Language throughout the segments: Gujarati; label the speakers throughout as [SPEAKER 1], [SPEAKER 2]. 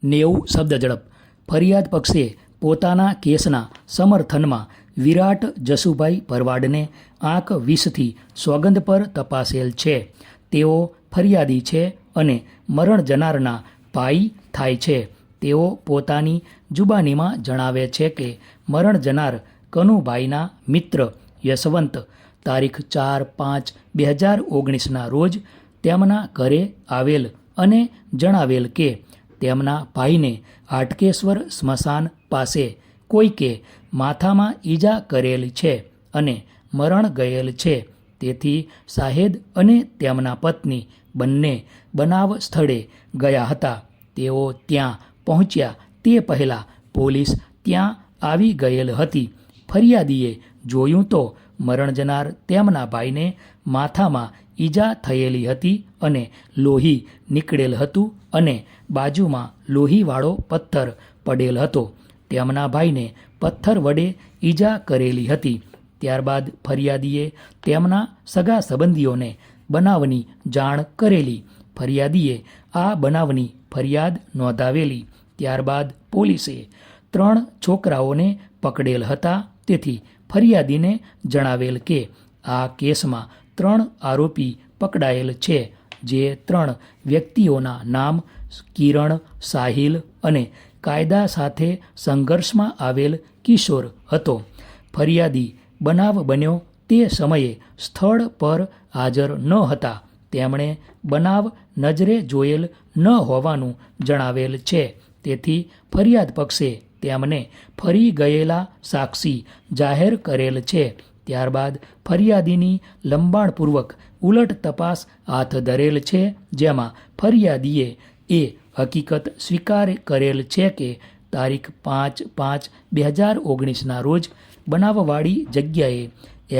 [SPEAKER 1] 90 શબ્દ ઝડપ. ફરિયાદ પક્ષે પોતાના કેસના સમર્થનમાં વિરાટ જસુભાઈ ભરવાડને આંક 20થી સોગંદ પર તપાસેલ છે. તેઓ ફરિયાદી છે અને મરણ જનારના ભાઈ થાય છે. તેઓ પોતાની જુબાનીમાં જણાવે છે કે મરણ જનાર કનુભાઈના મિત્ર યશવંત તારીખ 4/5/2019ના રોજ તેમના ઘરે આવેલ અને જણાવેલ કે તેમના ભાઈને હાટકેશ્વર સ્મશાન પાસે કોઈકે માથામાં ઈજા કરેલ છે અને મરણ ગયેલ છે. તેથી શાહેદ અને તેમના પત્ની બંને બનાવ સ્થળે ગયા હતા. તેઓ ત્યાં પહોંચ્યા તે પહેલાં પોલીસ ત્યાં આવી ગયેલ હતી. ફરિયાદીએ જોયું તો મરણ જનાર તેમના ભાઈને માથામાં ઈજા થયેલી હતી અને લોહી નીકળેલ હતું અને બાજુમાં લોહીવાળો પથ્થર પડેલ હતો. તેમના ભાઈને પથ્થર વડે ઈજા કરેલી હતી. ત્યારબાદ ફરિયાદીએ તેમના સગા સંબંધીઓને બનાવની જાણ કરેલી. ફરિયાદીએ આ બનાવની ફરિયાદ નોંધાવેલી. ત્યારબાદ પોલીસે 3 છોકરાઓને પકડેલ હતા. તેથી ફરિયાદીને જણાવેલ કે આ કેસમાં 3 આરોપી પકડાયેલ છે, જે 3 વ્યક્તિઓના નામ કિરણ, સાહિલ અને કાયદા સાથે સંઘર્ષમાં આવેલ કિશોર હતો. ફરિયાદી બનાવ બન્યો તે સમયે સ્થળ પર હાજર ન હતા. તેમણે બનાવ નજરે જોયેલ ન હોવાનું જણાવેલ છે. તેથી ફરિયાદ પક્ષે તેમને ફરી ગયેલા સાક્ષી જાહેર કરેલ છે. ત્યારબાદ ફરિયાદીની લંબાણપૂર્વક ઉલટ તપાસ હાથ ધરેલ છે, જેમાં ફરિયાદીએ એ હકીકત સ્વીકાર કરેલ છે કે તારીખ 5/5/2019ના રોજ બનાવવાળી જગ્યાએ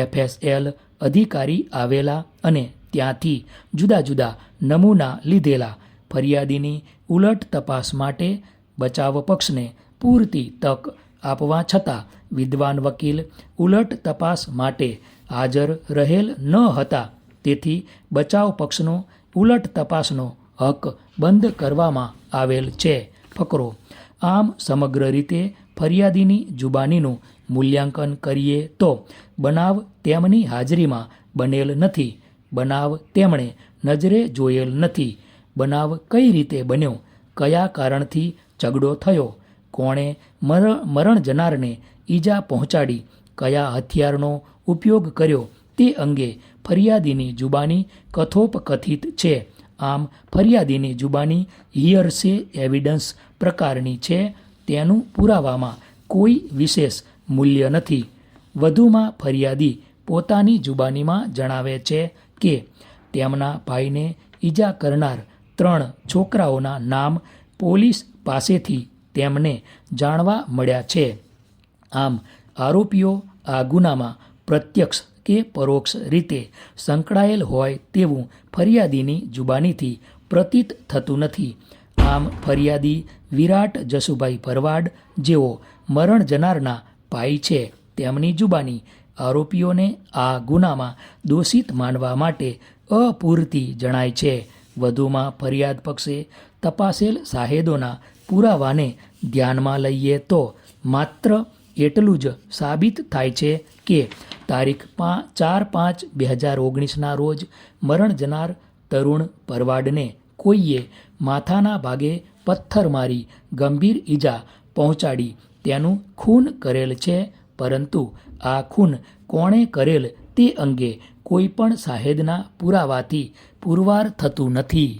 [SPEAKER 1] FSL અધિકારી આવેલા અને ત્યાંથી જુદા જુદા નમૂના લીધેલા. ફરિયાદીની ઉલટ તપાસ માટે બચાવ પક્ષને પૂરતી તક આપવા છતાં વિદ્વાન વકીલ ઉલટ તપાસ માટે હાજર રહેલ ન હતા. તેથી બચાવ પક્ષનો ઉલટ તપાસનો હક બંધ કરવામાં આવેલ છે. ફકરો. આમ સમગ્ર રીતે ફરિયાદીની જુબાનીનું મૂલ્યાંકન કરીએ તો બનાવ તેમની હાજરીમાં બનેલ નથી. બનાવ તેમણે નજરે જોયેલ નથી. બનાવ કઈ રીતે બન્યો, કયા કારણથી ઝઘડો થયો, કોણે મરણ જનારને ઈજા પહોંચાડી, કયા હથિયારનો ઉપયોગ કર્યો તે અંગે ફરિયાદીની જુબાની કથોપકથિત છે. આમ ફરિયાદીની જુબાની હિયરસે એવિડન્સ પ્રકારની છે. તેનું પુરાવામાં કોઈ વિશેષ મૂલ્ય નથી. વધુમાં ફરિયાદી પોતાની જુબાનીમાં જણાવે છે કે તેમના ભાઈને ઈજા કરનાર 3 છોકરાઓના નામ પોલીસ પાસેથી તેમને જાણવા મળ્યા છે. આમ આરોપીઓ આ ગુનામાં પ્રત્યક્ષ કે પરોક્ષ રીતે સંકળાયેલ હોય તેવું ફરિયાદીની જુબાનીથી પ્રતીત થતું નથી. આમ ફરિયાદી વિરાટ જસુભાઈ ભરવાડ, જેઓ મરણ જનારના ભાઈ છે, તેમની જુબાની આરોપીઓને આ ગુનામાં દોષિત માનવા માટે અપૂરતી જણાય છે. વધુમાં ફરિયાદ પક્ષે તપાસેલ શાહેદોના પુરાવાને ધ્યાનમાં લઈએ તો માત્ર એટલું જ સાબિત થાય છે કે તારીખ 4/5/2019ના રોજ મરણ જનાર તરુણ ભરવાડને કોઈએ માથાના ભાગે પથ્થર મારી ગંભીર ઈજા પહોંચાડી તેનું ખૂન કરેલ છે. પરંતુ આ ખૂન કોણે કરેલ તે અંગે કોઈ પણ શાહેદના પુરાવાથી પુરવાર થતું નથી.